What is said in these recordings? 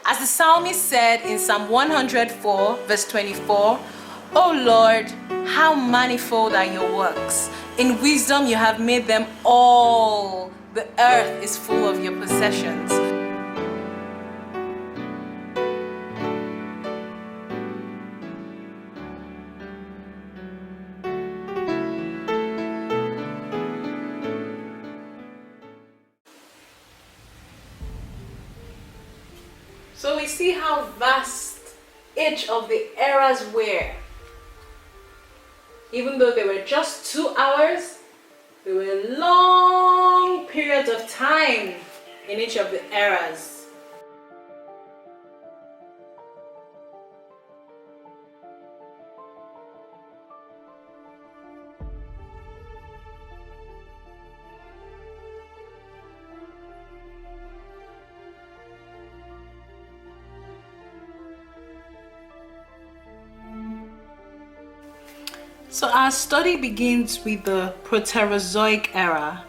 As the psalmist said in Psalm 104 verse 24, "O Lord, how manifold are your works. In wisdom you have made them all. The earth is full of your possessions." So we see how vast each of the eras were. Even though they were just 2 hours, there were long periods of time in each of the eras. So our study begins with the Proterozoic era,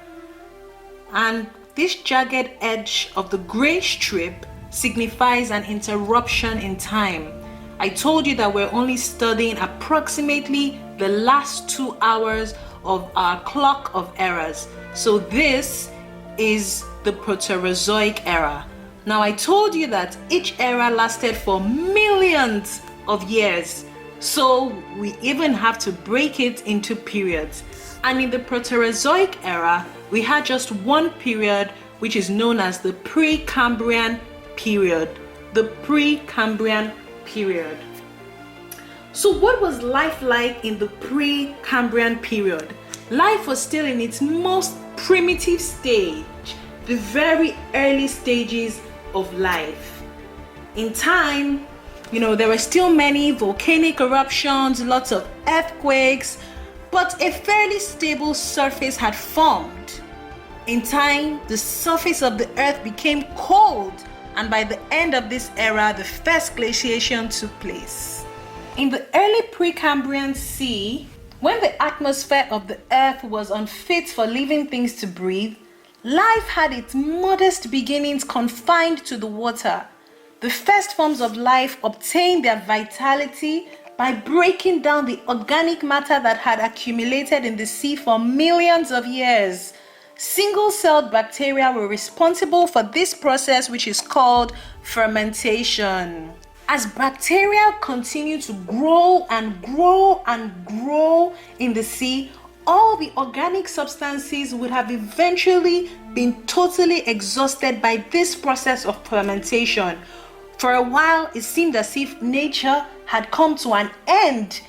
and this jagged edge of the gray strip signifies an interruption in time. I told you that we're only studying approximately the last 2 hours of our clock of eras. So this is the Proterozoic era. Now I told you that each era lasted for millions of years. So we even have to break it into periods. And in the Proterozoic era, we had just one period, which is known as the Precambrian period. The Precambrian period. So what was life like in the Precambrian period? Life was still in its most primitive stage, the very early stages of life. In time, there were still many volcanic eruptions, lots of earthquakes, but a fairly stable surface had formed. In time, the surface of the earth became cold, and by the end of this era, the first glaciation took place. In the early Precambrian sea, when the atmosphere of the earth was unfit for living things to breathe, life had its modest beginnings confined to the water. The first forms of life obtained their vitality by breaking down the organic matter that had accumulated in the sea for millions of years. Single-celled bacteria were responsible for this process, which is called fermentation. As bacteria continue to grow and grow and grow in the sea, all the organic substances would have eventually been totally exhausted by this process of fermentation. For a while, it seemed as if nature had come to an end.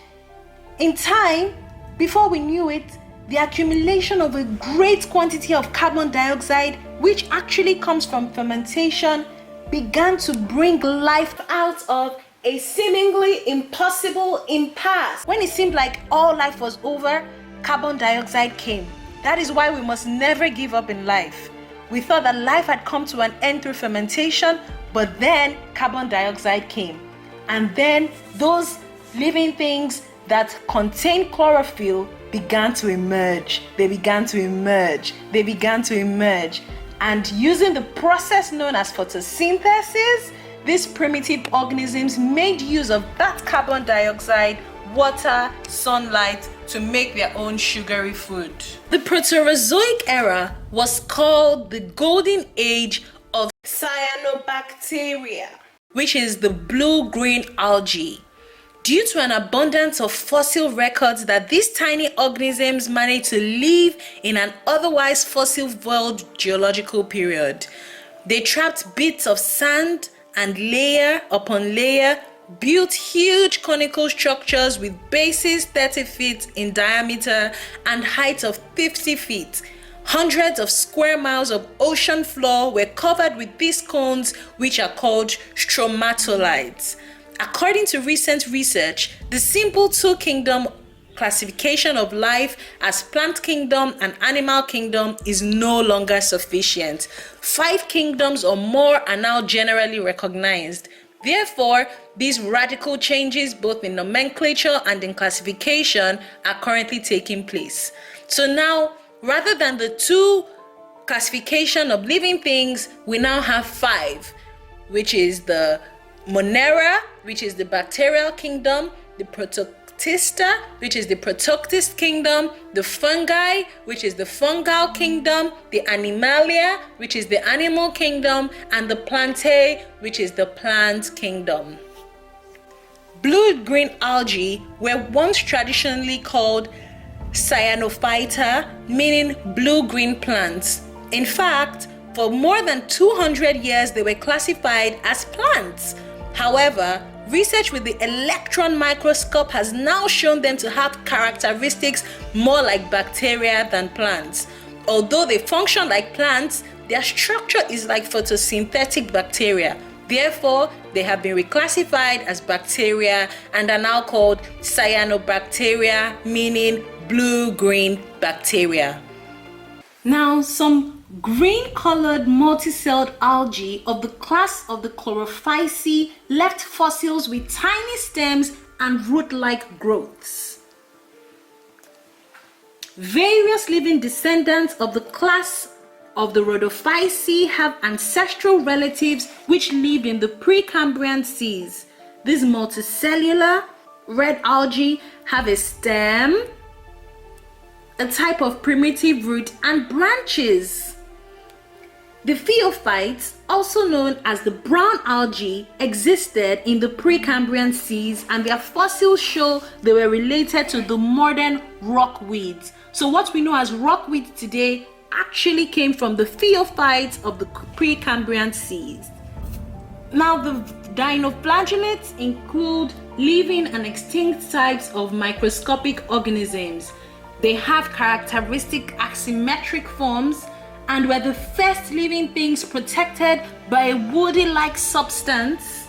In time, before we knew it, the accumulation of a great quantity of carbon dioxide, which actually comes from fermentation, began to bring life out of a seemingly impossible impasse. When it seemed like all life was over, carbon dioxide came. That is why we must never give up in life. We thought that life had come to an end through fermentation, but then carbon dioxide came. And then those living things that contain chlorophyll began to emerge. They began to emerge. They began to emerge. And using the process known as photosynthesis, these primitive organisms made use of that carbon dioxide, water, sunlight to make their own sugary food. The Proterozoic era was called the Golden Age of cyanobacteria, which is the blue-green algae, due to an abundance of fossil records that these tiny organisms managed to live in an otherwise fossil-void geological period. They trapped bits of sand and layer upon layer built huge conical structures with bases 30 feet in diameter and height of 50 feet. Hundreds of square miles of ocean floor were covered with these cones, which are called stromatolites. According to recent research, the simple two-kingdom classification of life as plant kingdom and animal kingdom is no longer sufficient. 5 kingdoms or more are now generally recognized. Therefore, these radical changes both in nomenclature and in classification are currently taking place. So now, rather than the 2 classification of living things, we now have 5. which is the Monera, which is the bacterial kingdom, the Protista, which is the Protoctist kingdom, the fungi, which is the fungal kingdom, the Animalia, which is the animal kingdom, and the Plantae, which is the plant kingdom. Blue-green algae were once traditionally called Cyanophyta, meaning blue-green plants. In fact, for more than 200 years, they were classified as plants. However, research with the electron microscope has now shown them to have characteristics more like bacteria than plants. Although they function like plants, their structure is like photosynthetic bacteria. Therefore, they have been reclassified as bacteria and are now called cyanobacteria, meaning blue-green bacteria. Now, some green-colored multicelled algae of the class of the Chlorophyceae left fossils with tiny stems and root-like growths. Various living descendants of the class of the Rhodophyceae have ancestral relatives which lived in the Precambrian seas. These multicellular red algae have a stem, a type of primitive root, and branches. The Phaeophytes, also known as the brown algae, existed in the Precambrian seas, and their fossils show they were related to the modern rockweeds. So what we know as rockweeds today actually came from the Phaeophytes of the Precambrian seas. Now, the dinoflagellates include living and extinct types of microscopic organisms. They have characteristic asymmetric forms and were the first living things protected by a woody-like substance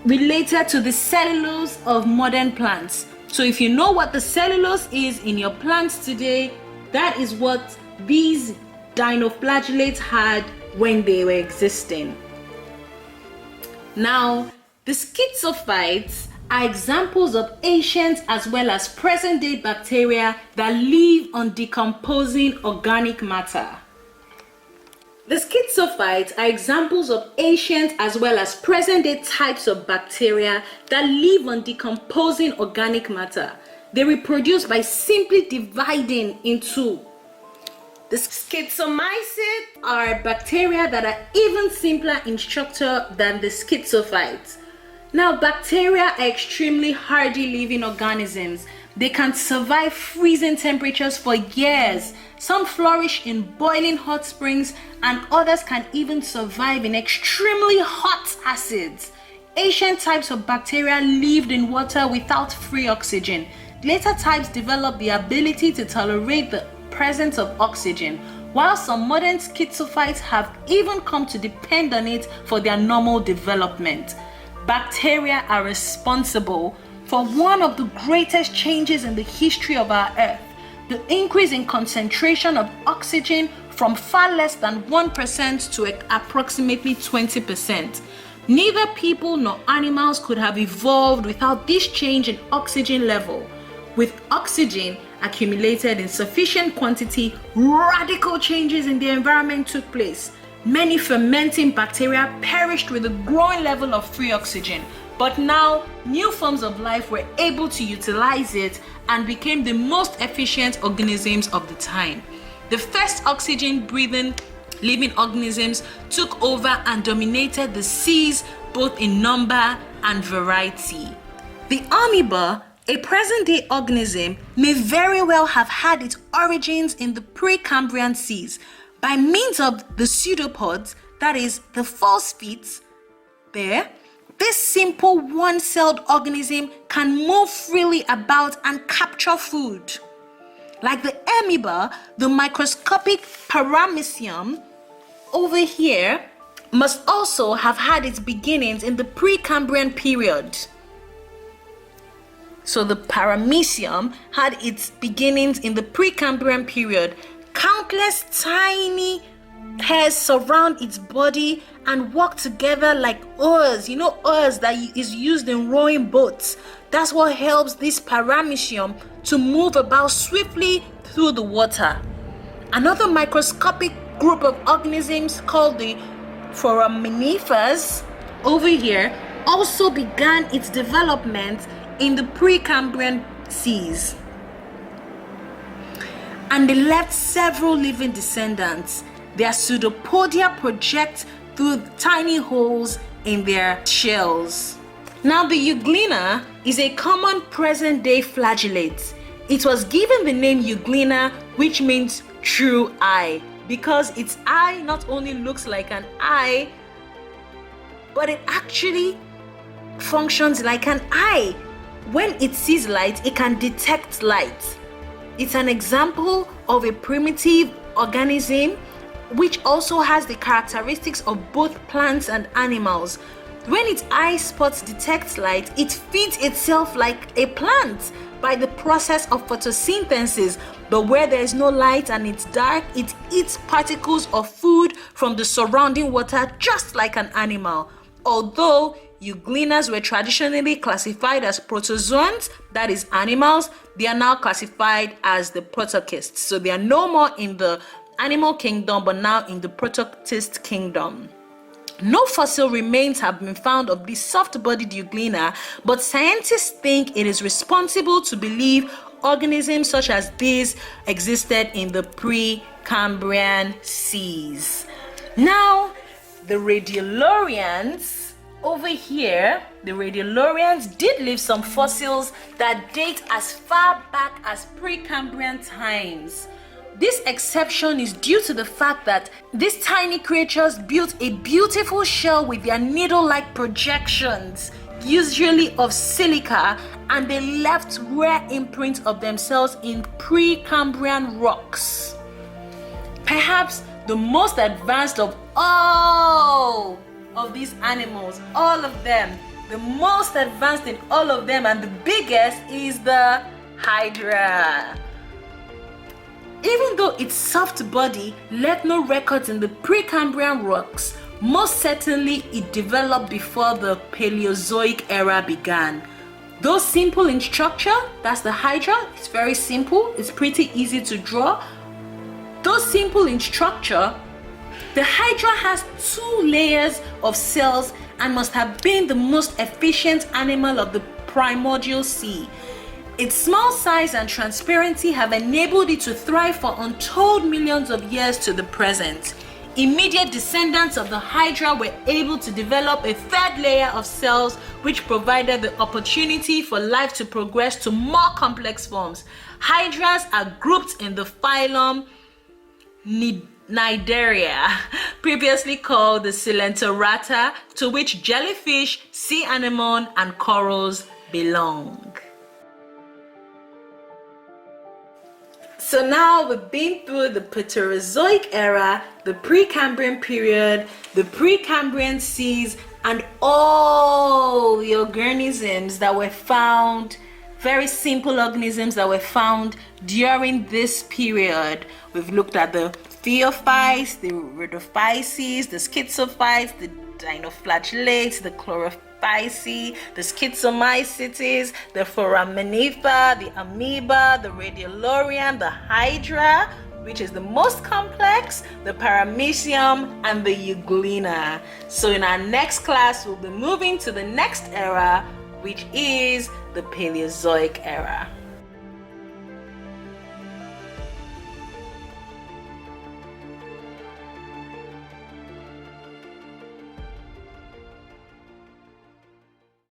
related to the cellulose of modern plants. So if you know what the cellulose is in your plants today, that is what these dinoflagellates had when they were existing. Now, the schizophytes are examples of ancient as well as present-day bacteria that live on decomposing organic matter. The schizophytes are examples of ancient as well as present-day types of bacteria that live on decomposing organic matter. They reproduce by simply dividing in two. The schizomycetes are bacteria that are even simpler in structure than the schizophytes. Now, bacteria are extremely hardy living organisms. They can survive freezing temperatures for years. Some flourish in boiling hot springs, and others can even survive in extremely hot acids. Ancient types of bacteria lived in water without free oxygen. Later types developed the ability to tolerate the presence of oxygen, while some modern schizophytes have even come to depend on it for their normal development. Bacteria are responsible for one of the greatest changes in the history of our Earth, the increase in concentration of oxygen from far less than 1% to approximately 20%. Neither people nor animals could have evolved without this change in oxygen level. With oxygen accumulated in sufficient quantity, radical changes in the environment took place. Many fermenting bacteria perished with the growing level of free oxygen, but now new forms of life were able to utilize it and became the most efficient organisms of the time. The first oxygen-breathing living organisms took over and dominated the seas both in number and variety. The amoeba, a present-day organism, may very well have had its origins in the Precambrian seas. By means of the pseudopods, that is, the false feet, this simple one-celled organism can move freely about and capture food. Like the amoeba, the microscopic paramecium over here must also have had its beginnings in the Precambrian period. So the paramecium had its beginnings in the Precambrian period. Countless tiny hairs surround its body and work together like oars. You know, oars that is used in rowing boats. That's what helps this paramecium to move about swiftly through the water. Another microscopic group of organisms called the foraminifers over here also began its development in the Precambrian seas. And they left several living descendants. Their pseudopodia project through tiny holes in their shells. Now, the euglena is a common present-day flagellate. It was given the name euglena, which means true eye, because its eye not only looks like an eye, but it actually functions like an eye. When it sees light, it can detect light. It's an example of a primitive organism which also has the characteristics of both plants and animals. When its eye spots detects light, it feeds itself like a plant by the process of photosynthesis. But where there is no light and it's dark, it eats particles of food from the surrounding water just like an animal. Although euglenas were traditionally classified as protozoans, that is animals, they are now classified as the protokists. So they are no more in the animal kingdom, but now in the protocist kingdom. No fossil remains have been found of this soft-bodied euglena, but scientists think it is responsible to believe organisms such as these existed in the Precambrian seas. Now, the radiolarians over here, the radiolarians did leave some fossils that date as far back as Precambrian times. This exception is due to the fact that these tiny creatures built a beautiful shell with their needle-like projections, usually of silica, and they left rare imprints of themselves in Precambrian rocks. Perhaps the most advanced of all of these animals, all of them, the most advanced in all of them and the biggest is the Hydra. Even though its soft body left no records in the Precambrian rocks, most certainly it developed before the Paleozoic era began. Though simple in structure, that's the Hydra, it's very simple, it's pretty easy to draw. Though simple in structure, the Hydra has 2 layers of cells and must have been the most efficient animal of the primordial sea. Its small size and transparency have enabled it to thrive for untold millions of years to the present. Immediate descendants of the Hydra were able to develop a 3rd layer of cells which provided the opportunity for life to progress to more complex forms. Hydras are grouped in the phylum Cnidaria, previously called the Coelenterata, to which jellyfish, sea anemone, and corals belong. So now we've been through the Proterozoic era, the Precambrian period, the Precambrian seas, and all the organisms that were found, very simple organisms that were found during this period. We've looked at the Theophytes, the Rhodophyces, the Schizophytes, the Dinoflagellates, the Chlorophyci, the Schizomycetes, the Foraminifer, the Amoeba, the Radiolarian, the Hydra, which is the most complex, the Paramecium, and the Euglena. So in our next class, we'll be moving to the next era, which is the Paleozoic era.